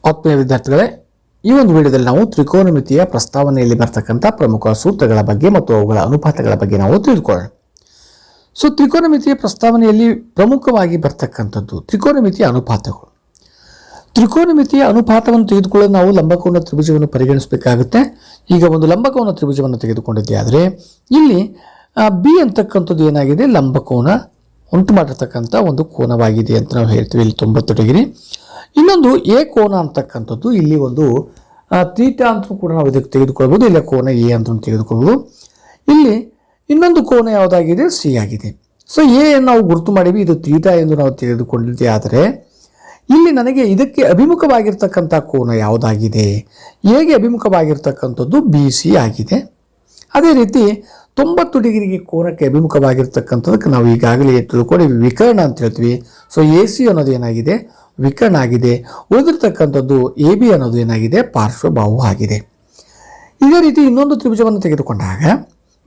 ಆತ್ಮೀಯ ವಿದ್ಯಾರ್ಥಿಗಳೇ, ಈ ಒಂದು ವಿಡಿಯೋದಲ್ಲಿ ನಾವು ತ್ರಿಕೋನಮಿತಿಯ ಪ್ರಸ್ತಾವನೆಯಲ್ಲಿ ಬರ್ತಕ್ಕಂಥ ಪ್ರಮುಖ ಸೂತ್ರಗಳ ಬಗ್ಗೆ ಮತ್ತು ಅವುಗಳ ಅನುಪಾತಗಳ ಬಗ್ಗೆ ನಾವು ತಿಳಿದುಕೊಳ್ಳೋಣ. ತ್ರಿಕೋನಮಿತಿಯ ಪ್ರಸ್ತಾವನೆಯಲ್ಲಿ ಪ್ರಮುಖವಾಗಿ ಬರ್ತಕ್ಕಂಥದ್ದು ತ್ರಿಕೋನಮಿತಿಯ ಅನುಪಾತಗಳು. ತ್ರಿಕೋನಮಿತಿಯ ಅನುಪಾತವನ್ನು ತೆಗೆದುಕೊಳ್ಳಲು ನಾವು ಲಂಬಕೋನ ತ್ರಿಭುಜವನ್ನು ಪರಿಗಣಿಸಬೇಕಾಗುತ್ತೆ. ಈಗ ಒಂದು ಲಂಬಕೋನ ತ್ರಿಭುಜವನ್ನು ತೆಗೆದುಕೊಂಡಿದ್ದೆ ಆದರೆ ಇಲ್ಲಿ ಬಿ ಅಂತಕ್ಕಂಥದ್ದು ಏನಾಗಿದೆ, ಲಂಬಕೋನ ಉಂಟು ಮಾಡಿರ್ತಕ್ಕಂಥ ಒಂದು ಕೋನವಾಗಿದೆ ಅಂತ ನಾವು ಹೇಳ್ತೀವಿ. ಇಲ್ಲಿ 90 ಡಿಗ್ರಿ. ಇನ್ನೊಂದು ಎ ಕೋನ ಅಂತಕ್ಕಂಥದ್ದು ಇಲ್ಲಿ ಒಂದು ಥೀಟಾ ಅಂತ ಕೂಡ ನಾವು ಇದಕ್ಕೆ ತೆಗೆದುಕೊಳ್ಬೋದು. ಇಲ್ಲ ಕೋನ ಎ ಅಂತ ತೆಗೆದುಕೊಳ್ಬೋದು. ಇಲ್ಲಿ ಇನ್ನೊಂದು ಕೋನ ಯಾವುದಾಗಿದೆ, ಸಿ ಆಗಿದೆ. ಎ ನಾವು ಗುರುತು ಮಾಡಿವಿ, ಇದು ಥೀಟಾ ಎಂದು ನಾವು ತೆಗೆದುಕೊಂಡಿದ್ದೆ. ಆದರೆ ಇಲ್ಲಿ ನನಗೆ ಇದಕ್ಕೆ ಅಭಿಮುಖವಾಗಿರ್ತಕ್ಕಂಥ ಕೋನ ಯಾವುದಾಗಿದೆ, ಎಗೆ ಅಭಿಮುಖವಾಗಿರ್ತಕ್ಕಂಥದ್ದು ಬಿ ಸಿ ಆಗಿದೆ. ಅದೇ ರೀತಿ 90 ಡಿಗ್ರಿಗೆ ಕೋನಕ್ಕೆ ಅಭಿಮುಖವಾಗಿರ್ತಕ್ಕಂಥದಕ್ಕೆ ನಾವು ಈಗಾಗಲೇ ತಿಳ್ಕೊಂಡು ವಿಕರ್ಣ ಅಂತ ಹೇಳ್ತೀವಿ. ಎ ಸಿ ಅನ್ನೋದು ಏನಾಗಿದೆ, ವಿಕರ್ಣ ಆಗಿದೆ. ಉಳಿದಿರ್ತಕ್ಕಂಥದ್ದು ಎ ಬಿ ಅನ್ನೋದು ಏನಾಗಿದೆ, ಪಾರ್ಶ್ವಬಾಹು ಆಗಿದೆ. ಇದೇ ರೀತಿ ಇನ್ನೊಂದು ತ್ರಿಭುಜವನ್ನು ತೆಗೆದುಕೊಂಡಾಗ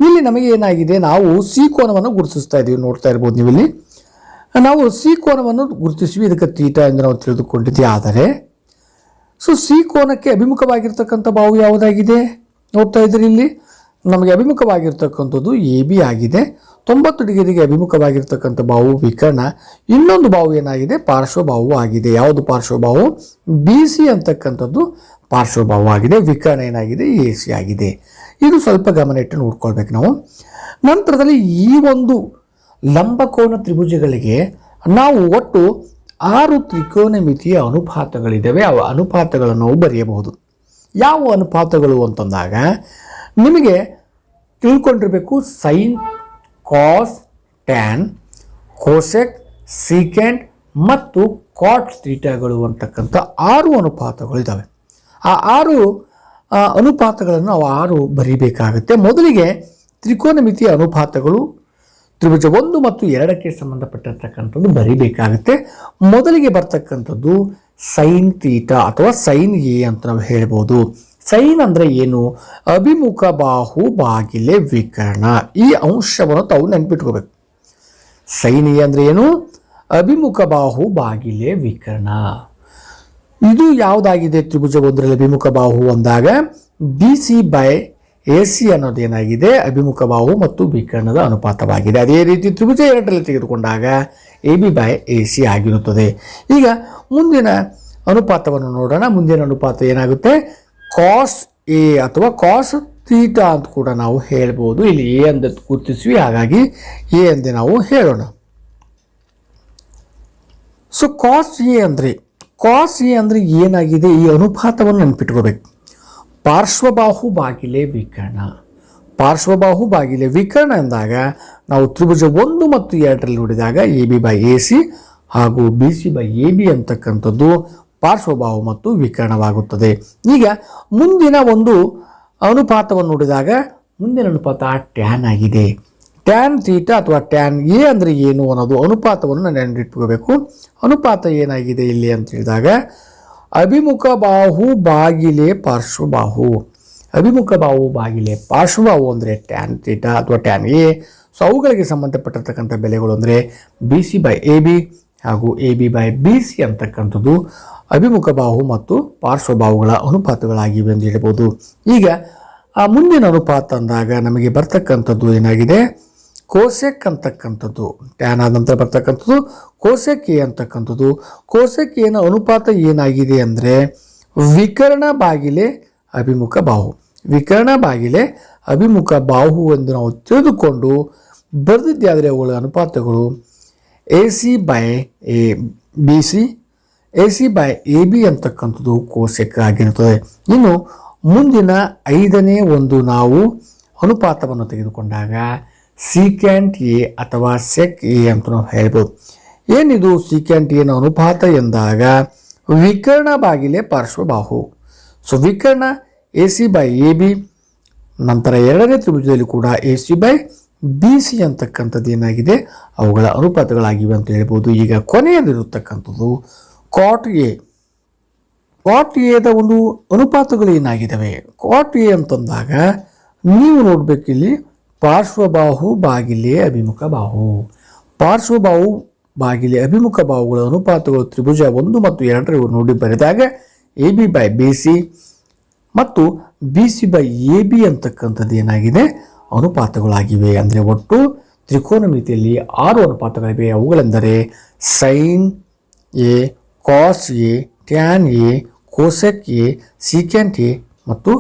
ಇಲ್ಲಿ ನಮಗೆ ಏನಾಗಿದೆ, ನಾವು ಸಿ ಕೋನವನ್ನು ಗುರುತಿಸ್ತಾ ಇದ್ದೀವಿ. ನೋಡ್ತಾ ಇರ್ಬೋದು ನೀವು ಇಲ್ಲಿ ನಾವು ಸಿ ಕೋನವನ್ನು ಗುರುತಿಸಿವಿ. ಇದಕ್ಕೆ ಥೀಟಾ ಎಂದು ನಾವು ತಿಳಿದುಕೊಂಡಿದ್ದೀವಿ. ಆದರೆ ಸಿ ಕೋನಕ್ಕೆ ಅಭಿಮುಖವಾಗಿರ್ತಕ್ಕಂಥ ಬಾಹು ಯಾವುದಾಗಿದೆ ನೋಡ್ತಾ ಇದ್ದೀರಿ. ಇಲ್ಲಿ ನಮಗೆ ಅಭಿಮುಖವಾಗಿರ್ತಕ್ಕಂಥದ್ದು ಎ ಬಿ ಆಗಿದೆ. 90 ಡಿಗ್ರಿಗೆ ಅಭಿಮುಖವಾಗಿರ್ತಕ್ಕಂಥ ಬಾಹು ವಿಕರ್ಣ. ಇನ್ನೊಂದು ಬಾಹು ಏನಾಗಿದೆ, ಪಾರ್ಶ್ವಬಾಹು ಆಗಿದೆ. ಯಾವುದು ಪಾರ್ಶ್ವಬಾಹು, ಬಿ ಸಿ ಅಂತಕ್ಕಂಥದ್ದು ಪಾರ್ಶ್ವಬಾಹು ಆಗಿದೆ. ವಿಕರ್ಣ ಏನಾಗಿದೆ, ಎ ಸಿ ಆಗಿದೆ. ಇದು ಸ್ವಲ್ಪ ಗಮನ ಇಟ್ಟು ನೋಡ್ಕೊಳ್ಬೇಕು ನಾವು. ನಂತರದಲ್ಲಿ ಈ ಒಂದು ಲಂಬಕೋನ ತ್ರಿಭುಜಗಳಿಗೆ ನಾವು ಒಟ್ಟು 6 ತ್ರಿಕೋನಮಿತಿಯ ಅನುಪಾತಗಳಿದ್ದಾವೆ. ಆ ಅನುಪಾತಗಳನ್ನು ನಾವು ಬರೆಯಬಹುದು. ಯಾವ ಅನುಪಾತಗಳು ಅಂತಂದಾಗ ನಿಮಗೆ ತಿಳ್ಕೊಂಡಿರಬೇಕು, ಸೈನ್, ಕಾಸ್, ಟ್ಯಾನ್, ಕೋಸೆಕ್, ಸೀಕೆಂಟ್ ಮತ್ತು ಕಾಟ್ ಥೀಟಾಗಳು ಅಂತಕ್ಕಂಥ 6 ಅನುಪಾತಗಳು ಇದ್ದಾವೆ. ಆ 6 ಅನುಪಾತಗಳನ್ನು ನಾವು 6 ಬರೀಬೇಕಾಗುತ್ತೆ. ಮೊದಲಿಗೆ ತ್ರಿಕೋನಮಿತಿಯ ಅನುಪಾತಗಳು ತ್ರಿಭುಜ 1 ಮತ್ತು 2ಕ್ಕೆ ಸಂಬಂಧಪಟ್ಟಿರ್ತಕ್ಕಂಥದ್ದು ಬರೀಬೇಕಾಗುತ್ತೆ. ಮೊದಲಿಗೆ ಬರ್ತಕ್ಕಂಥದ್ದು ಸೈನ್ ಥೀಟಾ ಅಥವಾ ಸೈನ್ ಎ ಅಂತ ನಾವು ಹೇಳ್ಬೋದು. ಸೈನ್ ಅಂದರೆ ಏನು, ಅಭಿಮುಖ ಬಾಹು ಬಾಗಿಲೆ ವಿಕರ್ಣ. ಈ ಅಂಶವನ್ನು ತಾವು ನೆನ್ಪಿಟ್ಕೋಬೇಕು. ಸೈನ್ ಎ ಅಂದರೆ ಏನು, ಅಭಿಮುಖ ಬಾಹು ಬಾಗಿಲೆ ವಿಕರ್ಣ. ಇದು ಯಾವುದಾಗಿದೆ, ತ್ರಿಭುಜ 1ರಲ್ಲಿ ಅಭಿಮುಖ ಬಾಹು ಅಂದಾಗ B C by A C ಅನ್ನೋದೇನಾಗಿದೆ, ಅಭಿಮುಖ ಬಾಹು ಮತ್ತು ವಿಕರ್ಣದ ಅನುಪಾತವಾಗಿದೆ. ಅದೇ ರೀತಿ ತ್ರಿಭುಜ 2ರಲ್ಲಿ ತೆಗೆದುಕೊಂಡಾಗ A B by A C ಆಗಿರುತ್ತದೆ. ಈಗ ಮುಂದಿನ ಅನುಪಾತವನ್ನು ನೋಡೋಣ. ಮುಂದಿನ ಅನುಪಾತ ಏನಾಗುತ್ತೆ, ಕಾಸ್ ಎ ಅಥವಾ ಕಾಸ್ ಥೀಟಾ ಅಂತ ಕೂಡ ನಾವು ಹೇಳ್ಬೋದು. ಇಲ್ಲಿ ಎ ಅಂತ ಗುರುತಿಸ್ವಿ, ಹಾಗಾಗಿ ಎ ಎಂದೇ ನಾವು ಹೇಳೋಣ. ಕಾಸ್ ಎ ಅಂದರೆ ಏನಾಗಿದೆ, ಈ ಅನುಪಾತವನ್ನು ನೆನಪಿಟ್ಕೋಬೇಕು. ಪಾರ್ಶ್ವಬಾಹು ಬಾಗಿಲೆ ವಿಕರ್ಣ. ಪಾರ್ಶ್ವಬಾಹು ಬಾಗಿಲೆ ವಿಕರ್ಣ ಎಂದಾಗ ನಾವು ತ್ರಿಭುಜ 1 ಮತ್ತು 2ರಲ್ಲಿ ನೋಡಿದಾಗ A B by A C ಹಾಗೂ B C by A B ಅಂತಕ್ಕಂಥದ್ದು ಪಾರ್ಶ್ವಬಾಹು ಮತ್ತು ವಿಕರ್ಣವಾಗುತ್ತದೆ. ಈಗ ಮುಂದಿನ ಒಂದು ಅನುಪಾತವನ್ನು ನೋಡಿದಾಗ ಮುಂದಿನ ಅನುಪಾತ ಟ್ಯಾನ್ ಆಗಿದೆ. ಟ್ಯಾನ್ ಥೀಟಾ ಅಥವಾ ಟ್ಯಾನ್ ಎ ಅಂದರೆ ಏನು ಅನ್ನೋದು ಅನುಪಾತವನ್ನು ನೆನಪಿಟ್ಕೋಬೇಕು. ಅನುಪಾತ ಏನಾಗಿದೆ ಇಲ್ಲಿ ಅಂತ ಹೇಳಿದಾಗ ಅಭಿಮುಖ ಬಾಹು ಬಾಗಿಲೆ ಪಾರ್ಶ್ವಬಾಹು. ಅಭಿಮುಖ ಬಾಹು ಬಾಗಿಲೆ ಪಾರ್ಶ್ವಬಾಹು ಅಂದರೆ ಟ್ಯಾನ್ ಥೀಟಾ ಅಥವಾ ಟ್ಯಾನ್ ಎ. ಅವುಗಳಿಗೆ ಸಂಬಂಧಪಟ್ಟಿರ್ತಕ್ಕಂಥ ಬೆಲೆಗಳು ಅಂದರೆ B C by A B ಹಾಗೂ A B by B C ಅಂತಕ್ಕಂಥದ್ದು ಅಭಿಮುಖ ಬಾಹು ಮತ್ತು ಪಾರ್ಶ್ವಬಾಹುಗಳ ಅನುಪಾತಗಳಾಗಿವೆ ಎಂದು ಹೇಳ್ಬೋದು. ಈಗ ಆ ಮುಂದಿನ ಅನುಪಾತ ಅಂದಾಗ ನಮಗೆ ಬರ್ತಕ್ಕಂಥದ್ದು ಏನಾಗಿದೆ, ಕೋಸೆಕ್ ಅಂತಕ್ಕಂಥದ್ದು. ಟ್ಯಾನ್ ಆದ ನಂತರ ಬರ್ತಕ್ಕಂಥದ್ದು ಕೋಸೆಕ್ ಎ ಅಂತಕ್ಕಂಥದ್ದು. ಕೋಸೆಕ್ ಎನ ಅನುಪಾತ ಏನಾಗಿದೆ ಅಂದರೆ ವಿಕರ್ಣ ಬಾಗಿಲೆ ಅಭಿಮುಖ ಬಾಹು. ವಿಕರ್ಣ ಬಾಗಿಲೆ ಅಭಿಮುಖ ಬಾಹು ಎಂದು ನಾವು ತಿಳಿದುಕೊಂಡು ಬರೆದಿದ್ದೆ. ಆದರೆ ಅವುಗಳ ಅನುಪಾತಗಳು A C by A B C, A C by A B ಅಂತಕ್ಕಂಥದ್ದು ಕೋಸೆಕ್ ಆಗಿರುತ್ತದೆ. ಇನ್ನು ಮುಂದಿನ 5ನೇ ಒಂದು ನಾವು ಅನುಪಾತವನ್ನು ತೆಗೆದುಕೊಂಡಾಗ ಸೀಕೆಂಟ್ ಎ ಅಥವಾ ಸೆಕ್ ಎ ಅಂತ ನಾವು ಹೇಳ್ಬೋದು. ಏನಿದು ಸೀಕೆಂಟ್ ಎನ ಅನುಪಾತ ಎಂದಾಗ ವಿಕರ್ಣ ಬಾಗಿಲೆ ಪಾರ್ಶ್ವಬಾಹು. ವಿಕರ್ಣ A C by A B. ನಂತರ 2ನೇ ತ್ರಿಭುಜದಲ್ಲಿ ಕೂಡ A C by B C ಅಂತಕ್ಕಂಥದ್ದು ಏನಾಗಿದೆ, ಅವುಗಳ ಅನುಪಾತಗಳಾಗಿವೆ ಅಂತ ಹೇಳ್ಬೋದು. ಈಗ ಕೊನೆಯಲ್ಲಿರತಕ್ಕಂಥದ್ದು ಕಾಟ್ ಎ. ಕಾಟ್ ಎದ ಒಂದು ಅನುಪಾತಗಳು ಏನಾಗಿದ್ದಾವೆ, ಕಾಟ್ ಎ ಅಂತಂದಾಗ ನೀವು ನೋಡಬೇಕಿಲ್ಲಿ ಪಾರ್ಶ್ವಬಾಹು ಬಾಗಿಲೆ ಅಭಿಮುಖ ಬಾಹು. ಪಾರ್ಶ್ವಬಾಹು ಬಾಗಿಲೆ ಅಭಿಮುಖ ಬಾಹುಗಳ ಅನುಪಾತಗಳು ತ್ರಿಭುಜ 1 ಮತ್ತು 2 ನೋಡಿ ಬರೆದಾಗ AB/BC ಮತ್ತು BC/AB ಅಂತಕ್ಕಂಥದ್ದು ಏನಾಗಿದೆ ಅನುಪಾತಗಳಾಗಿವೆ. ಅಂದರೆ ಒಟ್ಟು ತ್ರಿಕೋನಮಿತಿಯಲ್ಲಿ 6 ಅನುಪಾತಗಳಿವೆ. ಅವುಗಳೆಂದರೆ sine A, cos A, tan A, cosec A, secant A ಮತ್ತು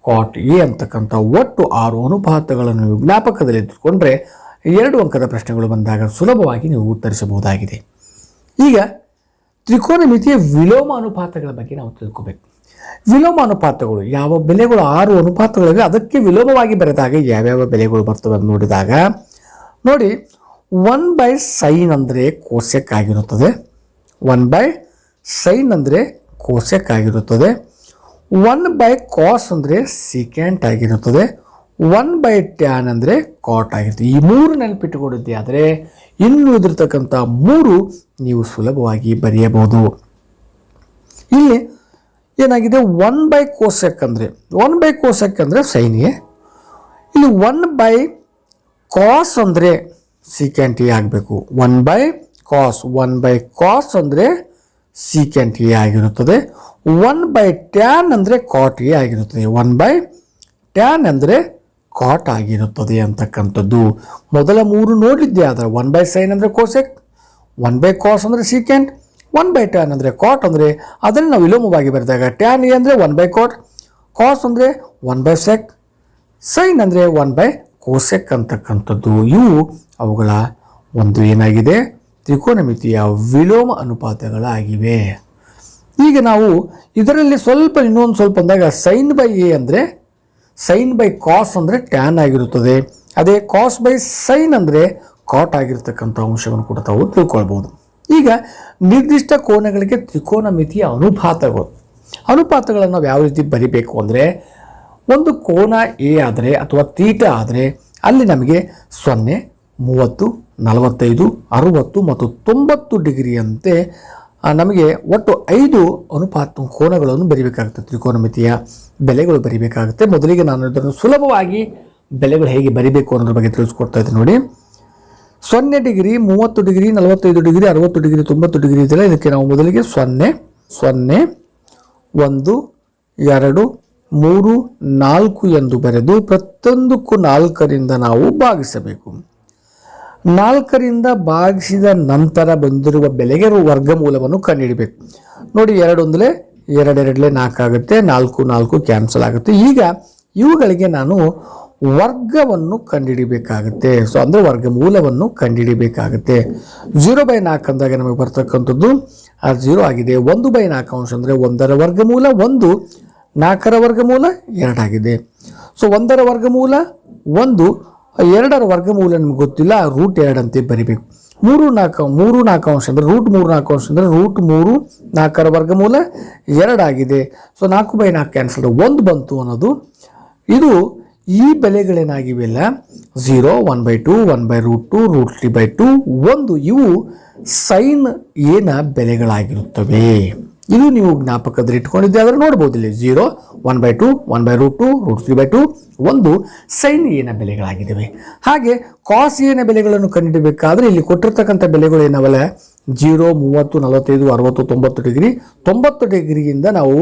ಕಾಟ್ ಎ ಅಂತಕ್ಕಂಥ ಒಟ್ಟು 6 ಅನುಪಾತಗಳನ್ನು ನೀವು ಜ್ಞಾಪಕದಲ್ಲಿ ಇಟ್ಟುಕೊಂಡ್ರೆ 2 ಅಂಕದ ಪ್ರಶ್ನೆಗಳು ಬಂದಾಗ ಸುಲಭವಾಗಿ ನೀವು ಉತ್ತರಿಸಬಹುದಾಗಿದೆ. ಈಗ ತ್ರಿಕೋನಮಿತಿಯ ವಿಲೋಮ ಅನುಪಾತಗಳ ಬಗ್ಗೆ ನಾವು ತಿಳ್ಕೋಬೇಕು. ವಿಲೋಮ ಅನುಪಾತಗಳು ಯಾವ ಬೆಲೆಗಳು 6 ಅನುಪಾತಗಳಿವೆ ಅದಕ್ಕೆ ವಿಲೋಮವಾಗಿ ಬರೆದಾಗ ಯಾವ್ಯಾವ ಬೆಲೆಗಳು ಬರ್ತವೆ ಅಂತ ನೋಡಿದಾಗ ನೋಡಿ 1/sin ಅಂದರೆ ಕೋಸೆಕ್ ಆಗಿರುತ್ತದೆ. 1/sin ಅಂದರೆ ಕೋಸೆಕ್ ಆಗಿರುತ್ತದೆ. 1/cos ಅಂದರೆ ಸೀಕೆಂಟ್ ಆಗಿರುತ್ತದೆ. 1/tan ಅಂದರೆ ಕಾಟ್ ಆಗಿರುತ್ತೆ. ಈ 3 ನೆನಪಿಟ್ಟುಕೊಂಡಿದ್ದೆ ಆದರೆ ಇನ್ನು ಉಳಿದಿರ್ತಕ್ಕಂಥ 3 ನೀವು ಸುಲಭವಾಗಿ ಬರೆಯಬಹುದು. ಇಲ್ಲಿ ಏನಾಗಿದೆ 1/cosec ಅಂದರೆ 1/cosec ಅಂದರೆ ಸೈನ್ಗೆ, ಇಲ್ಲಿ 1/cos ಅಂದರೆ ಸೀಕೆಂಟ್ ಎ ಆಗಬೇಕು. 1/cos ಅಂದರೆ ಸೀಕೆಂಟ್ ಎ ಆಗಿರುತ್ತದೆ. 1/tan ಅಂದರೆ ಕಾಟ್ ಎ ಆಗಿರುತ್ತದೆ. 1/tan ಅಂದರೆ ಕಾಟ್ ಆಗಿರುತ್ತದೆ ಅಂತಕ್ಕಂಥದ್ದು. ಮೊದಲ 3 ನೋಡಿದ್ದೆ ಆದರೆ 1/sin ಅಂದರೆ ಕೋಸೆಕ್, 1/cos ಅಂದರೆ ಸೀಕೆಂಟ್, 1/tan ಅಂದರೆ ಕಾಟ್ ಅಂದರೆ ಅದನ್ನು ನಾವು ವಿಲೋಮವಾಗಿ ಬರೆದಾಗ ಟ್ಯಾನ್ ಎ ಅಂದರೆ 1/cot, ಕಾಸ್ ಅಂದರೆ 1/sec, ಸೈನ್ ಅಂದರೆ 1/cosec ಅಂತಕ್ಕಂಥದ್ದು. ಇವು ಅವುಗಳ ಒಂದು ಏನಾಗಿದೆ ತ್ರಿಕೋನಮಿತಿಯ ವಿಲೋಮ ಅನುಪಾತಗಳಾಗಿವೆ. ಈಗ ನಾವು ಇದರಲ್ಲಿ ಇನ್ನೊಂದು ಸ್ವಲ್ಪ ಅಂದಾಗ sin/a ಅಂದರೆ sin/cos ಅಂದರೆ ಟ್ಯಾನ್ ಆಗಿರುತ್ತದೆ. ಅದೇ cos/sin ಅಂದರೆ ಕಾಟ್ ಆಗಿರ್ತಕ್ಕಂಥ ಅಂಶವನ್ನು ಕೂಡ ತಾವು ತಿಳ್ಕೊಳ್ಬೋದು. ಈಗ ನಿರ್ದಿಷ್ಟ ಕೋನಗಳಿಗೆ ತ್ರಿಕೋನಮಿತಿಯ ಅನುಪಾತಗಳನ್ನು ನಾವು ಯಾವ ರೀತಿ ಬರಿಬೇಕು ಅಂದರೆ ಒಂದು ಕೋನ ಎ ಆದರೆ ಅಥವಾ ತೀಟ ಆದರೆ ಅಲ್ಲಿ ನಮಗೆ 0, 30, 45, 60 ಮತ್ತು 90 ಡಿಗ್ರಿಯಂತೆ ನಮಗೆ ಒಟ್ಟು 5 ಕೋನಗಳನ್ನು ಬರಿಬೇಕಾಗುತ್ತೆ. ತ್ರಿಕೋನಮಿತಿಯ ಬೆಲೆಗಳು ಬರಿಬೇಕಾಗುತ್ತೆ. ಮೊದಲಿಗೆ ನಾನು ಇದನ್ನು ಸುಲಭವಾಗಿ ಬೆಲೆಗಳು ಹೇಗೆ ಬರಿಬೇಕು ಅನ್ನೋದ್ರ ಬಗ್ಗೆ ತಿಳಿಸ್ಕೊಡ್ತಾ ಇದ್ದೀನಿ ನೋಡಿ. 0 degree, 30 degree, 45 degree, 60 degree, 90 degree ಇದೆಲ್ಲ. ಇದಕ್ಕೆ ನಾವು ಮೊದಲಿಗೆ 0, 0, 1, 2, 3, 4 ಎಂದು ಬರೆದು ಪ್ರತಿಯೊಂದಕ್ಕೂ 4ರಿಂದ ನಾವು ಭಾಗಿಸಬೇಕು. 4ರಿಂದ ಭಾಗಿಸಿದ ನಂತರ ಬಂದಿರುವ ಬೆಲೆಗೆ ವರ್ಗಮೂಲವನ್ನು ಕಂಡುಹಿಡಬೇಕು. ನೋಡಿ 2 ಒಂದಲೇ 2 2 4 ಆಗುತ್ತೆ, 4 4 ಕ್ಯಾನ್ಸಲ್ ಆಗುತ್ತೆ. ಈಗ ಇವುಗಳಿಗೆ ನಾನು ವರ್ಗವನ್ನು ಕಂಡುಹಿಡಿಬೇಕಾಗುತ್ತೆ. ಸೊ ಅಂದರೆ ವರ್ಗಮೂಲವನ್ನು ಕಂಡುಹಿಡಿಬೇಕಾಗುತ್ತೆ. 0/4 ಅಂದಾಗ ನಮಗೆ ಬರ್ತಕ್ಕಂಥದ್ದು 0 ಆಗಿದೆ. 1/4 ಅಂಶ ಅಂದರೆ 1ರ ವರ್ಗಮೂಲ 1, 4ರ ವರ್ಗಮೂಲ 2 ಆಗಿದೆ. ಸೊ 1ರ ವರ್ಗಮೂಲ 1, 2ರ ವರ್ಗಮೂಲ ನಿಮ್ಗೆ ಗೊತ್ತಿಲ್ಲ, √2 ಅಂತ ಬರಿಬೇಕು. 3 4 ಅಂಶ ಅಂದರೆ √3 4 ಅಂಶ ಅಂದರೆ √3, 4ರ ವರ್ಗಮೂಲ 2 ಆಗಿದೆ. ಸೊ 4/4 ಕ್ಯಾನ್ಸಲ್ 1 ಬಂತು ಅನ್ನೋದು. ಇದು ಈ ಬೆಲೆಗಳೇನಾಗಿವೆಲ್ಲ 0, 1/2, 1/√2, √3/2, 1 ಇವು ಸೈನ್ ಎನ ಬೆಲೆಗಳಾಗಿರುತ್ತವೆ. ಇದು ನೀವು ಜ್ಞಾಪಕದಲ್ಲಿ ಇಟ್ಕೊಂಡಿದ್ದೆ ಆದರೆ ನೋಡ್ಬೋದು ಇಲ್ಲಿ 0, 1/2, 1/√2, √3/2, 1 ಸೈನ್ ಎನ ಬೆಲೆಗಳಾಗಿದ್ದಾವೆ. ಹಾಗೆ ಕಾಸ್ ಎನ ಬೆಲೆಗಳನ್ನು ಕಂಡುಹಿಡಬೇಕಾದ್ರೆ ಇಲ್ಲಿ ಕೊಟ್ಟಿರ್ತಕ್ಕಂಥ ಬೆಲೆಗಳು ಏನವಲ್ಲ 0, 30, 45, 60, 90 ಡಿಗ್ರಿ. 90 ಡಿಗ್ರಿಯಿಂದ ನಾವು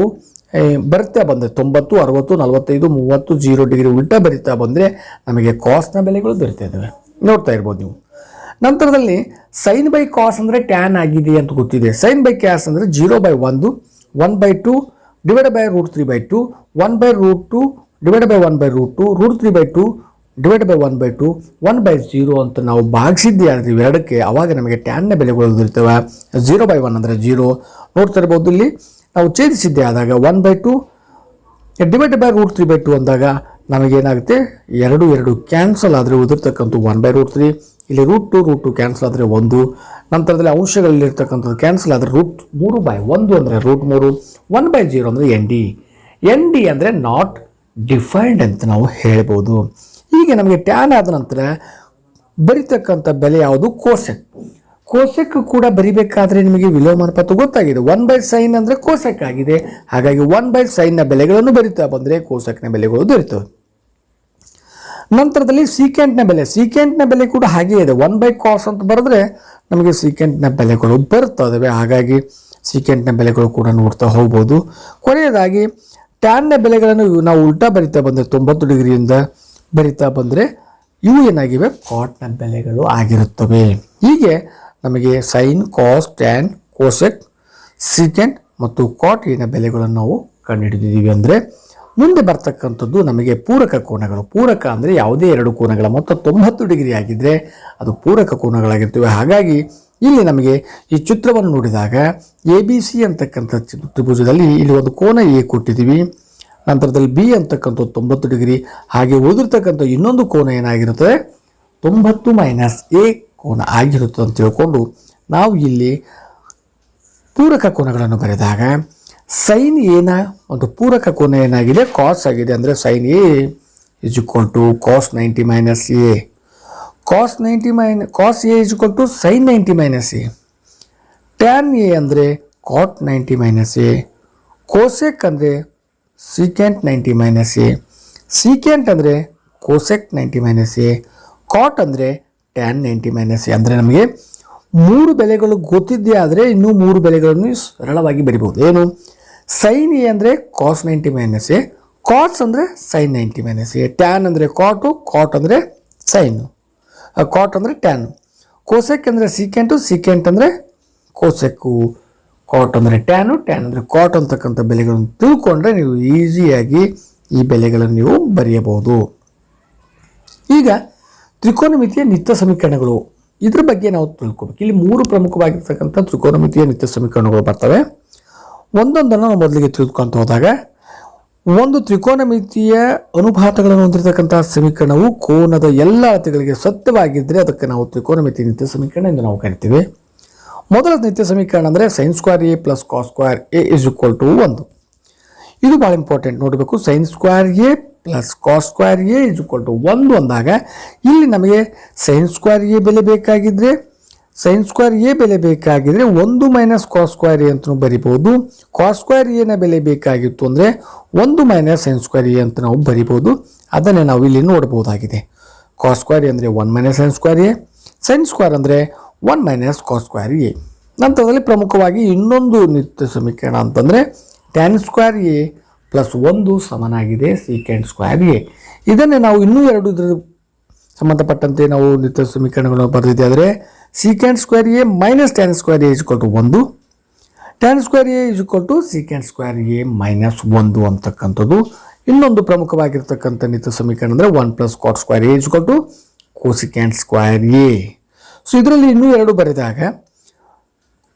ಬರಿತಾ ಬಂದರೆ 90, 60, 45, 30, 0 ಡಿಗ್ರಿ ಉಲ್ಟಾ ಬರಿತಾ ಬಂದರೆ ನಮಗೆ ಕಾಸ್ನ ಬೆಲೆಗಳು ದೊರೀತಾ ಇದ್ದಾವೆ, ನೋಡ್ತಾ ಇರ್ಬೋದು ನೀವು. ನಂತರದಲ್ಲಿ sin/cos ಅಂದರೆ ಟ್ಯಾನ್ ಆಗಿದೆ ಅಂತ ಗೊತ್ತಿದೆ. sin/cos ಅಂದರೆ 0/1, 1/2 divided by √3/2, 1/√2 divided by 1/√2, √3/2 divided by 1/2, 1/0 ಅಂತ ನಾವು ಭಾಗಿಸಿದ್ದೆ ಆದರೆ ಇವೆರಡಕ್ಕೆ ಅವಾಗ ನಮಗೆ ಟ್ಯಾನ್ನ ಬೆಲೆಗಳು ದೊರೀತವೆ. 0/1 ಅಂದರೆ 0 ನೋಡ್ತಾ ಇರ್ಬೋದು. ಇಲ್ಲಿ ನಾವು ಛೇದಿಸಿದ್ದೆ ಆದಾಗ 1/2 ಡಿವೈಡೆಡ್ ಬೈ √3/2 ಅಂದಾಗ ನಮಗೇನಾಗುತ್ತೆ 2 ಕ್ಯಾನ್ಸಲ್ ಆದರೆ ಉದಿರ್ತಕ್ಕಂಥ 1/√3. ಇಲ್ಲಿ √2 ಕ್ಯಾನ್ಸಲ್ ಆದರೆ 1. ನಂತರದಲ್ಲಿ ಅಂಶಗಳಲ್ಲಿರ್ತಕ್ಕಂಥದ್ದು ಕ್ಯಾನ್ಸಲ್ ಆದರೆ √3/1 ಅಂದರೆ √3, 1/0 ಅಂದರೆ ND ಅಂದರೆ ನಾಟ್ ಡಿಫೈನ್ಡ್ ಅಂತ ನಾವು ಹೇಳ್ಬೋದು. ಈಗ ನಮಗೆ ಟ್ಯಾನ್ ಆದ ನಂತರ ಬರಿತಕ್ಕಂಥ ಬೆಲೆ ಯಾವುದು ಕೋಸೆಕ್ ಕೂಡ ಬರಿಬೇಕಾದ್ರೆ ನಿಮಗೆ ವಿಲೋಮ ಅನುಪಾತ ಗೊತ್ತಾಗಿದೆ. 1/sin ಅಂದರೆ ಕೋಸೆಕ್ ಆಗಿದೆ. ಹಾಗಾಗಿ 1/sin ಬೆಲೆಗಳನ್ನು ಬರಿತಾ ಬಂದರೆ ಕೋಸೆಕ್ನ ಬೆಲೆಗಳು ದೊರೀತವೆ. ನಂತರದಲ್ಲಿ ಸೀಕೆಂಟ್ನ ಬೆಲೆ ಕೂಡ ಹಾಗೆ ಇದೆ. 1/cos ಅಂತ ಬರೆದ್ರೆ ನಮಗೆ ಸೀಕೆಂಟ್ನ ಬೆಲೆಗಳು ಬರ್ತವೆ. ಹಾಗಾಗಿ ಸೀಕೆಂಟ್ನ ಬೆಲೆಗಳು ಕೂಡ ನೋಡ್ತಾ ಹೋಗ್ಬೋದು. ಕೊನೆಯದಾಗಿ ಟ್ಯಾನ್ನ ಬೆಲೆಗಳನ್ನು ನಾವು ಉಲ್ಟಾ ಬರಿತಾ ಬಂದರೆ 90 ಡಿಗ್ರಿಯಿಂದ ಬರಿತಾ ಬಂದರೆ ಇವು ಏನಾಗಿವೆ ಕಾಟ್ನ ಬೆಲೆಗಳು ಆಗಿರುತ್ತವೆ. ಹೀಗೆ ನಮಗೆ ಸೈನ್, ಕಾಸ್, ಟ್ಯಾನ್, ಕೋಸೆಕ್, ಸೀಕೆಂಟ್ ಮತ್ತು ಕಾಟ್ ಏನ ಬೆಲೆಗಳನ್ನು ನಾವು ಕಂಡುಹಿಡಿದಿದ್ದೀವಿ. ಅಂದರೆ ಮುಂದೆ ಬರ್ತಕ್ಕಂಥದ್ದು ನಮಗೆ ಪೂರಕ ಕೋನಗಳು. ಪೂರಕ ಅಂದರೆ ಯಾವುದೇ ಎರಡು ಕೋನಗಳ ಮೊತ್ತ 90 ಡಿಗ್ರಿ ಆಗಿದ್ದರೆ ಅದು ಪೂರಕ ಕೋನಗಳಾಗಿರ್ತವೆ. ಹಾಗಾಗಿ ಇಲ್ಲಿ ನಮಗೆ ಈ ಚಿತ್ರವನ್ನು ನೋಡಿದಾಗ ABC ಅಂತಕ್ಕಂಥ ತ್ರಿಭುಜದಲ್ಲಿ ಇಲ್ಲಿ ಒಂದು ಕೋನ A ಕೊಟ್ಟಿದ್ದೀವಿ, ನಂತರದಲ್ಲಿ B ಅಂತಕ್ಕಂಥ 90 ಡಿಗ್ರಿ, ಹಾಗೆ ಉಳಿದಿರ್ತಕ್ಕಂಥ ಇನ್ನೊಂದು ಕೋನ ಏನಾಗಿರುತ್ತದೆ 90 - A ಕೋನ ಆಗಿರುತ್ತದೆ ಅಂತ ತಿಳ್ಕೊಂಡು ನಾವು ಇಲ್ಲಿ ಪೂರಕ ಕೋನಗಳನ್ನು ಬರೆದಾಗ ಸೈನ್ ಎನ ಒಂದು ಪೂರಕ ಕೋನ ಏನಾಗಿದೆ ಕಾಸ್ ಆಗಿದೆ. ಅಂದರೆ sign A = cos 90 - A, cos A = sin 90 - A, tan A ಅಂದರೆ cot 90 - A, ಕೋಸೆಕ್ ಅಂದರೆ ಸೀಕೆಂಟ್ 90 - A, ಸೀಕೆಂಟ್ ಅಂದರೆ ಕೋಸೆಕ್ 90 - A, ಕಾಟ್ ಅಂದರೆ ಟ್ಯಾನ್ 90 - A. ಅಂದರೆ ನಮಗೆ 3 ಬೆಲೆಗಳು ಗೊತ್ತಿದ್ದೇ ಆದರೆ ಇನ್ನೂ 3 ಬೆಲೆಗಳನ್ನು ಸರಳವಾಗಿ ಬರಿಬಹುದು. ಏನು? ಸೈನ್ ಎ ಅಂದರೆ ಕಾಸ್ 90 - A, ಕಾಸ್ ಅಂದರೆ ಸೈನ್ 90 - A, ಟ್ಯಾನ್ ಅಂದರೆ ಕಾಟು, ಕಾಟ್ ಅಂದರೆ ಸೈನು, ಕಾಟ್ ಅಂದರೆ ಟ್ಯಾನ್, ಕೋಸೆಕ್ ಅಂದರೆ ಸೀಕೆಂಟು, ಸೀಕೆಂಟ್ ಅಂದರೆ ಕೋಸೆಕ್ಕು, ಕಾಟ್ ಅಂದರೆ ಟ್ಯಾನು, ಟ್ಯಾನ್ ಅಂದರೆ ಕಾಟ್ ಅಂತಕ್ಕಂಥ ಬೆಲೆಗಳನ್ನು ತಿಳ್ಕೊಂಡ್ರೆ ನೀವು ಈಸಿಯಾಗಿ ಈ ಬೆಲೆಗಳನ್ನು ನೀವು ಬರೆಯಬಹುದು. ಈಗ ತ್ರಿಕೋನಮಿತಿಯ ನಿತ್ಯ ಸಮೀಕರಣಗಳು, ಇದ್ರ ಬಗ್ಗೆ ನಾವು ತಿಳ್ಕೊಬೇಕು. ಇಲ್ಲಿ 3 ಪ್ರಮುಖವಾಗಿರ್ತಕ್ಕಂಥ ತ್ರಿಕೋನಮಿತಿಯ ನಿತ್ಯ ಸಮೀಕರಣಗಳು ಬರ್ತವೆ. ಒಂದೊಂದನ್ನು ನಾವು ಮೊದಲಿಗೆ ತಿಳಿದುಕೊಂತ ಹೋದಾಗ, ಒಂದು ತ್ರಿಕೋನಮಿತಿಯ ಅನುಪಾತಗಳನ್ನು ಹೊಂದಿರತಕ್ಕಂಥ ಸಮೀಕರಣವು ಕೋನದ ಎಲ್ಲ ಅಳತೆಗಳಿಗೆ ಸತ್ಯವಾಗಿದ್ದರೆ ಅದಕ್ಕೆ ನಾವು ತ್ರಿಕೋನಮಿತಿಯ ನಿತ್ಯ ಸಮೀಕರಣ ಎಂದು ನಾವು ಕರಿತೀವಿ. ಮೊದಲ ನಿತ್ಯ ಸಮೀಕರಣ ಅಂದರೆ sin² A + cos² A = 1. ಇದು ಭಾಳ ಇಂಪಾರ್ಟೆಂಟ್ ನೋಡಬೇಕು. sin² A + cos² A = 1 ಅಂದಾಗ ಇಲ್ಲಿ ನಮಗೆ sin² A ಬೆಲೆ ಬೇಕಾಗಿದ್ದರೆ sin² A ಬೆಲೆ ಬೇಕಾಗಿದ್ರೆ 1 - cos² A ಅಂತ ಬರಿಬಹುದು. cos² A ನ ಬೆಲೆ ಬೇಕಾಗಿತ್ತು ಅಂದರೆ 1 - sin² A ಅಂತ ನಾವು ಬರಿಬಹುದು. ಅದನ್ನೇ ನಾವು ಇಲ್ಲಿ ನೋಡಬಹುದಾಗಿದೆ. cos² A ಅಂದರೆ 1 - sin² A, sin² ಅಂದರೆ 1 - cos² A. ನಂತರದಲ್ಲಿ ಪ್ರಮುಖವಾಗಿ ಇನ್ನೊಂದು ನಿತ್ಯ ಸಮೀಕರಣ ಅಂತಂದರೆ tan² A + 1 ಸಮನಾಗಿದೆ sec² A. ಇದನ್ನೇ ನಾವು ಇನ್ನೂ 2 ಇದರ ಸಂಬಂಧಪಟ್ಟಂತೆ ನಾವು ನಿತ್ಯ ಸಮೀಕರಣಗಳನ್ನು ಬರೆದಿದ್ದೆ. ಆದರೆ sec² A - tan² A = 1, tan² A = sec² A - 1 ಅಂತಕ್ಕಂಥದ್ದು ಇನ್ನೊಂದು ಪ್ರಮುಖವಾಗಿರ್ತಕ್ಕಂಥ ನಿತ್ಯ ಸಮೀಕರಣ ಅಂದರೆ 1 + cot² A = cosec² A. So ಇದರಲ್ಲಿ ಇನ್ನೂ 2 ಬರೆದಾಗ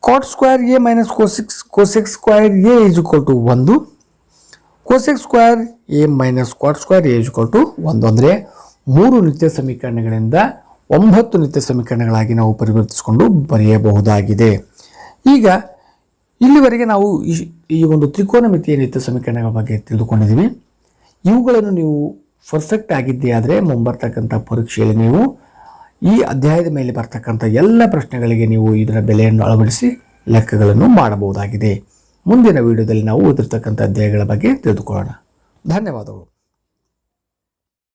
cot² A - cosec² A = 1, cosec² A - cot² A = 1. ಅಂದರೆ 3 ನಿತ್ಯ ಸಮೀಕರಣಗಳಿಂದ 9 ನಿತ್ಯ ಸಮೀಕರಣಗಳಾಗಿ ನಾವು ಪರಿವರ್ತಿಸಿಕೊಂಡು ಬರೆಯಬಹುದಾಗಿದೆ. ಈಗ ಇಲ್ಲಿವರೆಗೆ ನಾವು ಈ ಒಂದು ತ್ರಿಕೋನಮಿತಿಯ ನಿತ್ಯ ಸಮೀಕರಣಗಳ ಬಗ್ಗೆ ತಿಳಿದುಕೊಂಡಿದ್ದೀವಿ. ಇವುಗಳನ್ನು ನೀವು ಪರ್ಫೆಕ್ಟ್ ಆಗಿದ್ದೇ ಆದರೆ ಮುಂಬರ್ತಕ್ಕಂಥ ಪರೀಕ್ಷೆಯಲ್ಲಿ ನೀವು ಈ ಅಧ್ಯಾಯದ ಮೇಲೆ ಬರ್ತಕ್ಕಂಥ ಎಲ್ಲ ಪ್ರಶ್ನೆಗಳಿಗೆ ನೀವು ಇದರ ಬೆಲೆಯನ್ನು ಅಳವಡಿಸಿ ಲೆಕ್ಕಗಳನ್ನು ಮಾಡಬಹುದಾಗಿದೆ. ಮುಂದಿನ ವಿಡಿಯೋದಲ್ಲಿ ನಾವು ಓದಿರ್ತಕ್ಕಂಥ ಅಧ್ಯಾಯಗಳ ಬಗ್ಗೆ ತಿಳಿದುಕೊಳ್ಳೋಣ. ಧನ್ಯವಾದಗಳು.